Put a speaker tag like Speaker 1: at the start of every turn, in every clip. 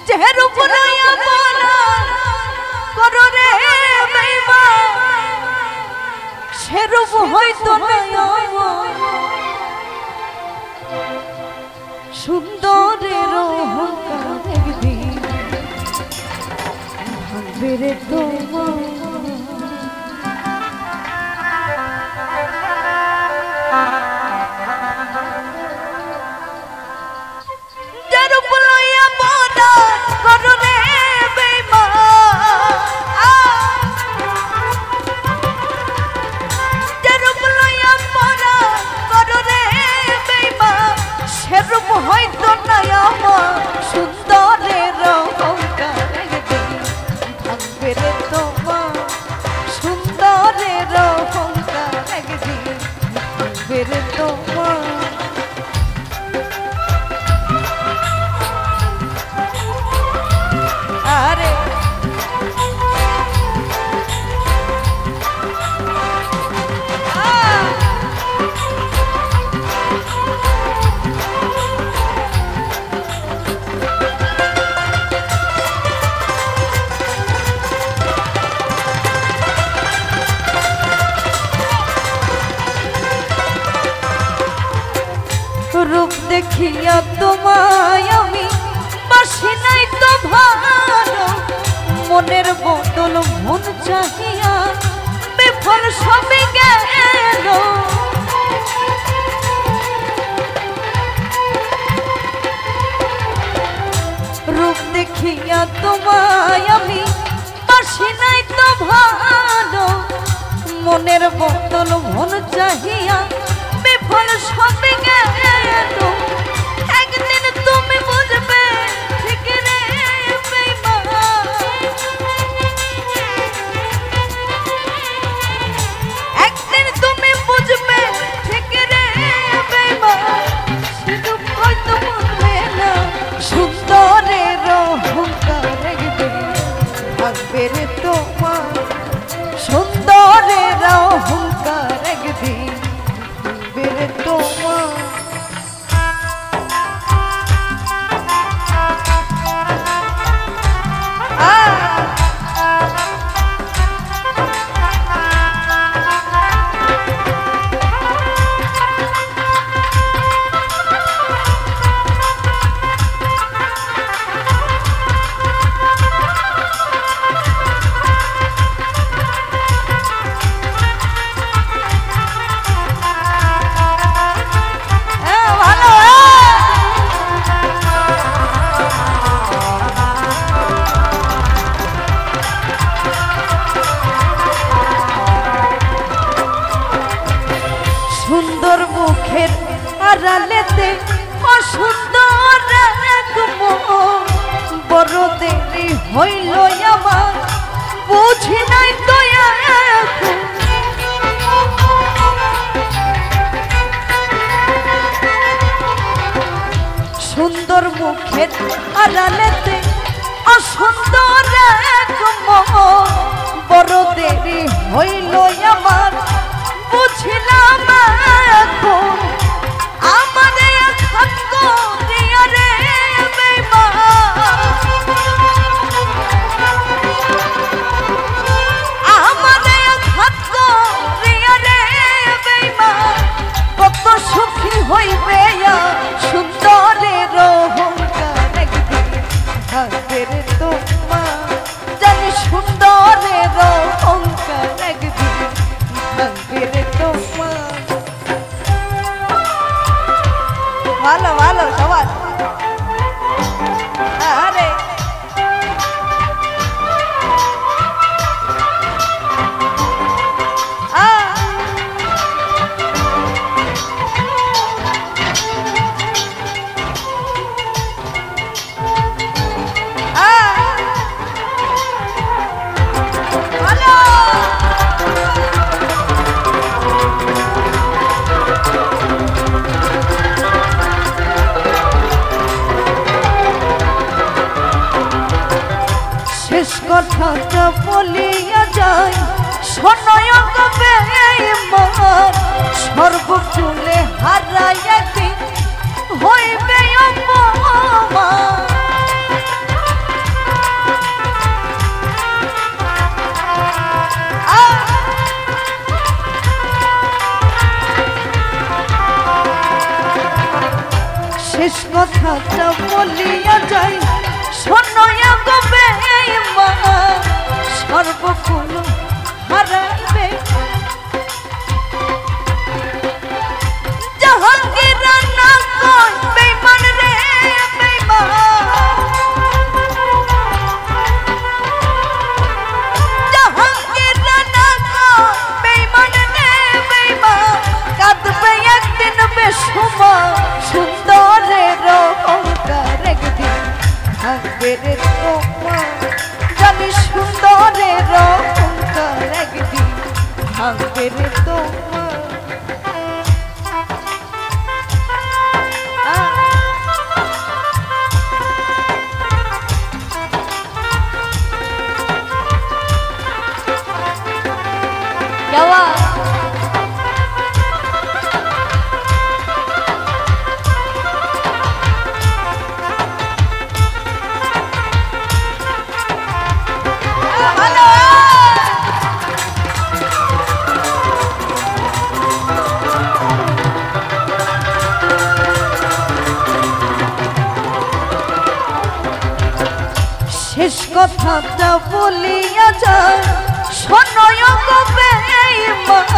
Speaker 1: যে রূপ লইয়া বলা করো রে বেঈমান সে রূপ হয়তো না সুন্দরের অহংকার একদিন ভাঙবে রে তোমার रूप देखिया तुम्हाय आमी बासी नाई तो भालो मनेर बोतल मन चाहिया बेफल सबे गेल रूप देखिया तुम्हाय आमी बासी नाई तो भालो मनेर बोतल मन चाहिया बेफल सबे একদিন তুমি বুঝবে ঠিক রে বেঈমান একদিন তুমি বুঝবে ঠিক রে বেঈমান শুধু হয়তো বুঝবে না সুন্দরের অহংকার একদিন ভাঙবে রে তোমার সুন্দরের অহংকার একদিন ভাঙবে রে তোমার सुंदर मुखेर आড়ালেতে অসুন্দর এক মন বড় দেরি হইল আমার বুঝি নাই তো এখন সুন্দর মুখের আড়ালেতে অসুন্দর এক মন বড় দেরি হইল আমার বুঝলাম এখন আমারে খাত করিয়া রে বেঈমান আমারে খাত করিয়া রে বেঈমান কত সুখী হইবে সুন্দরের অহংকার একদিন ভাঙবে রে তোমার জানি সুন্দরের অহংকার একদিন ভাঙবে রে তোমার ভালো ভালো সবাই আরে কথাটা বলিয়া যায় শোনয় গো বেঈমান সর্বচুলে হারাইয়া কি হইবে অপমান বলিয়া যাই শোনয়া গো বেঈমান সর্বকুল হারাবে জাহাঙ্গীর না কই বেঈমান রে বেঈমান জাহাঙ্গীর না কই বেঈমান রে বেঈমান কাঁদবে একদিন বেসুমার সুন্দরের অহংকার একদিন ভাঙবে রে তোমার জানি সুন্দরের অহংকার একদিন ভাঙবে রে তোমার শেষ কথাটা বলিয়া যায় শোনয় গো বেঈমান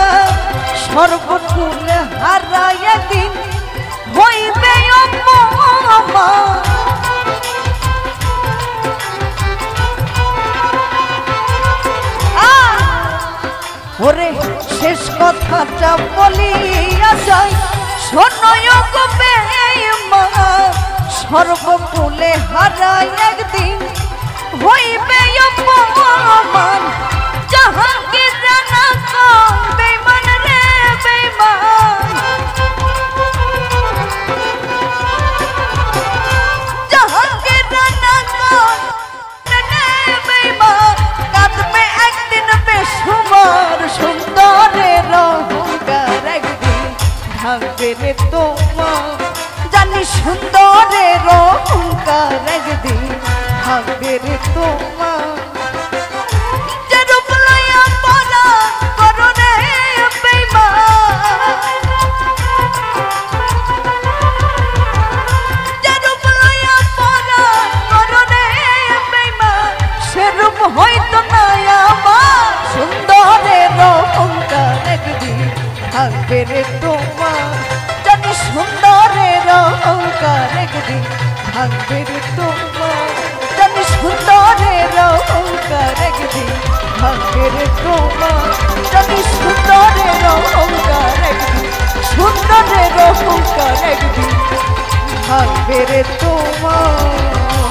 Speaker 1: সর্বকুল হারাইয়া দিন হইবে অপমান ওরে শেষ কথাটা বলিয়া যায় শোনয় গো বেঈমান সর্বকুলে হারাই একদিন হইবে অপমান জাহাঙ্গীর না কই বেঈমান রে বেঈমান জাহাঙ্গীর না কই রে বেঈমান কাঁদবে একদিন বেসুমার সুন্দরের অহংকার একদিন ভাঙবে রে তোমার জানি সুন্দরের অহংকার একদিন ভাঙবে রে তোমার যে রূপ লইয়া পরা করো রে বেঈমান যে রূপ লইয়া পরা করো রে বেঈমান সে রূপ হয়তো না আমার সুন্দরের অহংকার একদিন ভাঙবে রে তোমার জানি সুন্দরের অহংকার একদিন ভাঙবে রে তোমার জানি সুন্দরের অহংকার একদিন ভাঙবে রে তোমার জানি সুন্দরের অহংকার একদিন সুন্দরের অহংকার একদিন ভাঙবে রে তোমার